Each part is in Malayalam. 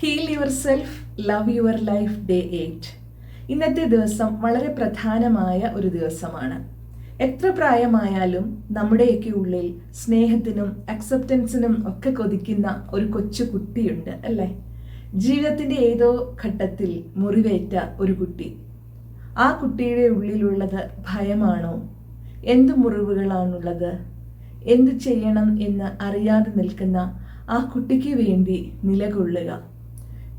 Heal your self, love your life, day 8. ഇന്നത്തെ ദിവസം വളരെ പ്രധാനമായ ഒരു ദിവസമാണ്. എത്ര പ്രായമായാലും നമ്മുടെയൊക്കെ ഉള്ളിൽ സ്നേഹത്തിനും അക്സെപ്റ്റൻസിനും ഒക്കെ കൊതിക്കുന്ന ഒരു കൊച്ചു കുട്ടിയുണ്ട് അല്ലേ? ജീവിതത്തിൻ്റെ ഏതോ ഘട്ടത്തിൽ മുറിവേറ്റ ഒരു കുട്ടി. ആ കുട്ടിയുടെ ഉള്ളിലുള്ളത് ഭയമാണോ? എന്ത് മുറിവുകളാണുള്ളത്? എന്ത് ചെയ്യണം എന്ന് അറിയാതെ നിൽക്കുന്ന ആ കുട്ടിക്ക് വേണ്ടി നിലകൊള്ളുക.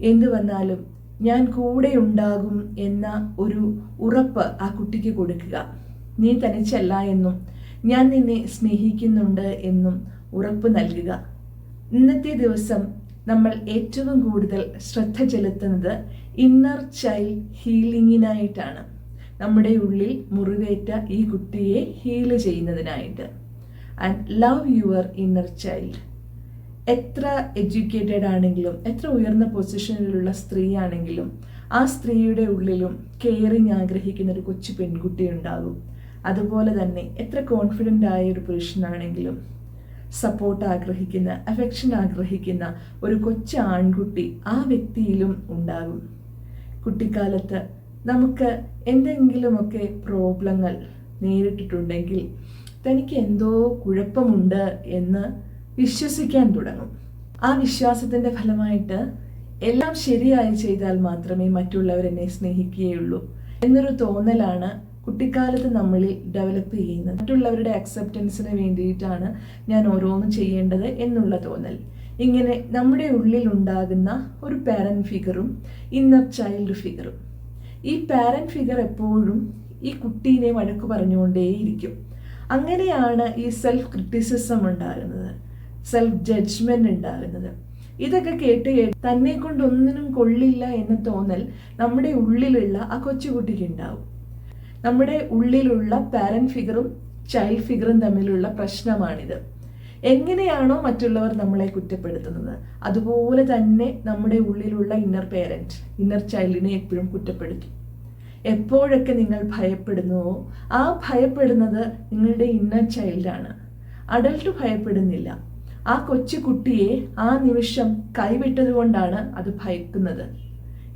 എന്തു വന്നാലും ഞാൻ കൂടെ ഉണ്ടാകും എന്ന ഒരു ഉറപ്പ് ആ കുട്ടിക്ക് കൊടുക്കുക. നീ തനിച്ചല്ല എന്നും ഞാൻ നിന്നെ സ്നേഹിക്കുന്നുണ്ട് എന്നും ഉറപ്പ് നൽകുക. ഇന്നത്തെ ദിവസം നമ്മൾ ഏറ്റവും കൂടുതൽ ശ്രദ്ധ ചെലുത്തുന്നത് ഇന്നർ ചൈൽഡ് ഹീലിങ്ങിനായിട്ടാണ്. നമ്മുടെ ഉള്ളിൽ മുറിവേറ്റ ഈ കുട്ടിയെ ഹീൽ ചെയ്യുന്നതിനായിട്ട്. And love your inner child. എത്ര എഡ്യൂക്കേറ്റഡ് ആണെങ്കിലും, എത്ര ഉയർന്ന പൊസിഷനിലുള്ള സ്ത്രീ ആണെങ്കിലും, ആ സ്ത്രീയുടെ ഉള്ളിലും കെയറിങ് ആഗ്രഹിക്കുന്ന ഒരു കൊച്ചു പെൺകുട്ടി ഉണ്ടാകും. അതുപോലെ തന്നെ എത്ര കോൺഫിഡൻ്റ് ആയ ഒരു പുരുഷനാണെങ്കിലും സപ്പോർട്ട് ആഗ്രഹിക്കുന്ന, അഫെക്ഷൻ ആഗ്രഹിക്കുന്ന ഒരു കൊച്ചു ആൺകുട്ടി ആ വ്യക്തിയിലും ഉണ്ടാകും. കുട്ടിക്കാലത്ത് നമുക്ക് എന്തെങ്കിലുമൊക്കെ പ്രോബ്ലങ്ങൾ നേരിട്ടിട്ടുണ്ടെങ്കിൽ തനിക്ക് എന്തോ കുഴപ്പമുണ്ട് എന്ന് വിശ്വസിക്കാൻ തുടങ്ങും. ആ വിശ്വാസത്തിൻ്റെ ഫലമായിട്ട് എല്ലാം ശരിയായി ചെയ്താൽ മാത്രമേ മറ്റുള്ളവർ എന്നെ സ്നേഹിക്കുകയുള്ളൂ എന്നൊരു തോന്നലാണ് കുട്ടിക്കാലത്ത് നമ്മളിൽ ഡെവലപ്പ് ചെയ്യുന്നത്. മറ്റുള്ളവരുടെ അക്സെപ്റ്റൻസിന് വേണ്ടിയിട്ടാണ് ഞാൻ ഓരോന്ന് ചെയ്യേണ്ടത് എന്നുള്ള തോന്നൽ. ഇങ്ങനെ നമ്മുടെ ഉള്ളിൽ ഉണ്ടാകുന്ന ഒരു പാരന്റ് ഫിഗറും ഇന്നർ ചൈൽഡ് ഫിഗറും. ഈ പാരന്റ് ഫിഗർ എപ്പോഴും ഈ കുട്ടീനെ വഴക്ക് പറഞ്ഞുകൊണ്ടേയിരിക്കും. അങ്ങനെയാണ് ഈ സെൽഫ് ക്രിറ്റിസിസം ഉണ്ടാകുന്നത്, സെൽഫ് ജഡ്ജ്മെന്റ് ഉണ്ടാകുന്നത്. ഇതൊക്കെ കേട്ട് തന്നെ കൊണ്ടൊന്നിനും കൊള്ളില്ല എന്ന തോന്നൽ നമ്മുടെ ഉള്ളിലുള്ള ആ കൊച്ചുകുട്ടിക്ക് ഉണ്ടാവും. നമ്മുടെ ഉള്ളിലുള്ള പാരന്റ് ഫിഗറും ചൈൽഡ് ഫിഗറും തമ്മിലുള്ള പ്രശ്നമാണിത്. എങ്ങനെയാണോ മറ്റുള്ളവർ നമ്മളെ കുറ്റപ്പെടുത്തുന്നത്, അതുപോലെ തന്നെ നമ്മുടെ ഉള്ളിലുള്ള ഇന്നർ പേരന്റ്, ഇന്നർ ചൈൽഡിനെ എപ്പോഴും കുറ്റപ്പെടുത്തും. എപ്പോഴൊക്കെ നിങ്ങൾ ഭയപ്പെടുന്നുവോ ആ ഭയപ്പെടുന്നത് നിങ്ങളുടെ ഇന്നർ ചൈൽഡാണ്. അഡൽട്ട് ഭയപ്പെടുന്നില്ല. ആ കൊച്ചു കുട്ടിയെ ആ നിമിഷം കൈവിട്ടത് കൊണ്ടാണ് അത് ഭയക്കുന്നത്.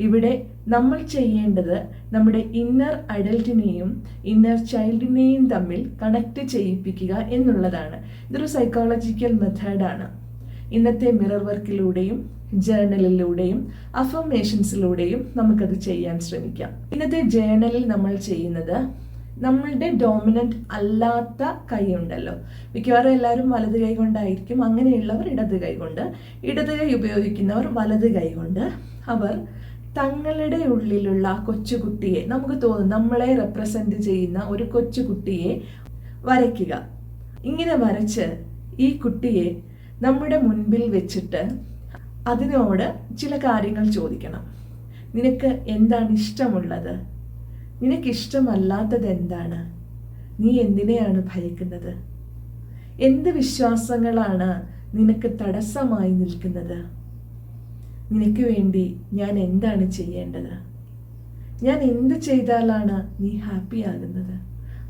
ഇവിടെ നമ്മൾ ചെയ്യേണ്ടത് നമ്മുടെ ഇന്നർ അഡൽട്ടിനെയും ഇന്നർ ചൈൽഡിനെയും തമ്മിൽ കണക്ട് ചെയ്യിപ്പിക്കുക എന്നുള്ളതാണ്. ഇതൊരു സൈക്കോളജിക്കൽ മെത്തേഡാണ്. ഇന്നത്തെ മിറർ വർക്കിലൂടെയും ജേർണലിലൂടെയും അഫർമേഷൻസിലൂടെയും നമുക്കത് ചെയ്യാൻ ശ്രമിക്കാം. ഇന്നത്തെ ജേർണലിൽ നമ്മൾ ചെയ്യുന്നത്, നമ്മളുടെ ഡോമിനന്റ് അല്ലാത്ത കൈ ഉണ്ടല്ലോ, മിക്കവാറും എല്ലാവരും വലത് കൈ കൊണ്ടായിരിക്കും. അങ്ങനെയുള്ളവർ ഇടത് കൈ കൊണ്ട്, ഇടത് കൈ ഉപയോഗിക്കുന്നവർ വലത് കൈ കൊണ്ട് അവർ തങ്ങളുടെ ഉള്ളിലുള്ള കൊച്ചുകുട്ടിയെ, നമുക്ക് തോന്നും നമ്മളെ റെപ്രസെന്റ് ചെയ്യുന്ന ഒരു കൊച്ചുകുട്ടിയെ വരയ്ക്കുക. ഇങ്ങനെ വരച്ച് ഈ കുട്ടിയെ നമ്മുടെ മുൻപിൽ വെച്ചിട്ട് അതിനോട് ചില കാര്യങ്ങൾ ചോദിക്കണം. നിനക്ക് എന്താണ് ഇഷ്ടമുള്ളത്? നിനക്കിഷ്ടമല്ലാത്തത് എന്താണ്? നീ എന്തിനെയാണ് ഭയക്കുന്നത്? എന്ത് വിശ്വാസങ്ങളാണ് നിനക്ക് തടസ്സമായി നിൽക്കുന്നത്? നിനക്ക് വേണ്ടി ഞാൻ എന്താണ് ചെയ്യേണ്ടത്? ഞാൻ എന്ത് ചെയ്താലാണ് നീ ഹാപ്പി ആകുന്നത്?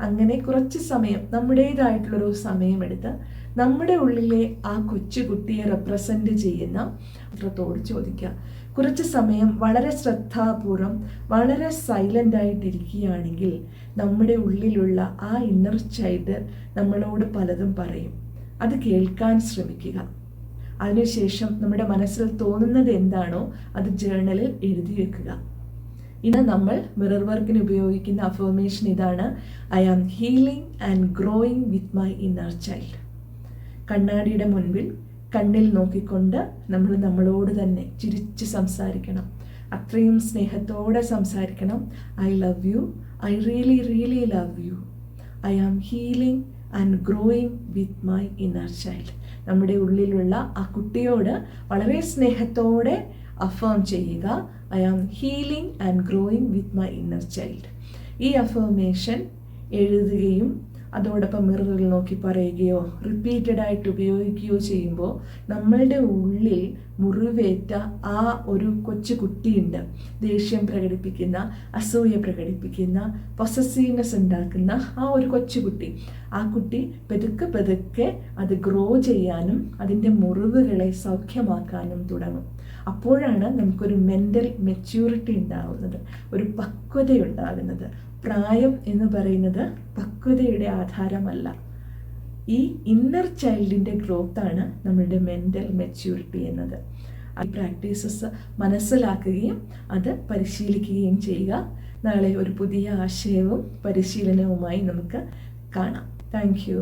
അങ്ങനെ കുറച്ച് സമയം, നമ്മുടേതായിട്ടുള്ളൊരു സമയമെടുത്ത് നമ്മുടെ ഉള്ളിലെ ആ കൊച്ചുകുട്ടിയെ റെപ്രസെന്റ് ചെയ്യുന്ന ചിത്രത്തോട് ചോദിക്കുക. കുറച്ച് സമയം വളരെ ശ്രദ്ധാപൂർവം, വളരെ സൈലൻ്റ് ആയിട്ടിരിക്കുകയാണെങ്കിൽ നമ്മുടെ ഉള്ളിലുള്ള ആ ഇന്നർ ചൈൽഡ് നമ്മളോട് പലതും പറയും. അത് കേൾക്കാൻ ശ്രമിക്കുക. അതിനുശേഷം നമ്മുടെ മനസ്സിൽ തോന്നുന്നത് എന്താണോ അത് ജേർണലിൽ എഴുതി വെക്കുക. ഇന്ന് നമ്മൾ മിറർ വർക്കിന് ഉപയോഗിക്കുന്ന അഫർമേഷൻ ഇതാണ്: I am healing and growing with my inner child. കണ്ണാടിയുടെ മുൻപിൽ കണ്ണിൽ നോക്കിക്കൊണ്ട് നമ്മൾ നമ്മളോട് തന്നെ ചിരിച്ച് സംസാരിക്കണം. അത്രയും സ്നേഹത്തോടെ സംസാരിക്കണം. I love you, I really really love you, I am healing and growing with my inner child. നമ്മുടെ ഉള്ളിലുള്ള ആ കുട്ടിയോട് വളരെ സ്നേഹത്തോടെ അഫേം ചെയ്യുക. I am healing and growing with my inner child. ഈ അഫർമേഷൻ എഴുതുകയും അതോടൊപ്പം മിററിൽ നോക്കി പറയുകയോ റിപ്പീറ്റഡ് ആയിട്ട് ഉപയോഗിക്കുകയോ ചെയ്യുമ്പോൾ നമ്മളുടെ ഉള്ളിൽ മുറിവേറ്റ ആ ഒരു കൊച്ചു കുട്ടിയുണ്ട്, ദേഷ്യം പ്രകടിപ്പിക്കുന്ന, അസൂയ പ്രകടിപ്പിക്കുന്ന, പൊസസീവ്നെസ് ഉണ്ടാക്കുന്ന ആ ഒരു കൊച്ചുകുട്ടി. ആ കുട്ടി പതുക്കെ പതുക്കെ അത് ഗ്രോ ചെയ്യാനും അതിൻ്റെ മുറിവുകളെ സൗഖ്യമാക്കാനും തുടങ്ങും. അപ്പോഴാണ് നമുക്കൊരു മെൻ്റൽ മെച്യൂരിറ്റി ഉണ്ടാവുന്നത്, ഒരു പക്വത ഉണ്ടാകുന്നത്. പ്രായം എന്ന് പറയുന്നത് പക്വതയുടെ ആധാരമല്ല. ഈ ഇന്നർ ചൈൽഡിൻ്റെ ഗ്രോത്താണ് നമ്മളുടെ മെൻ്റൽ മെച്യൂരിറ്റി എന്നത്. ഈ പ്രാക്ടീസസ് മനസ്സിലാക്കുകയും അത് പരിശീലിക്കുകയും ചെയ്യുക. നാളെ ഒരു പുതിയ ആശയവും പരിശീലനവുമായി നമുക്ക് കാണാം. Thank you.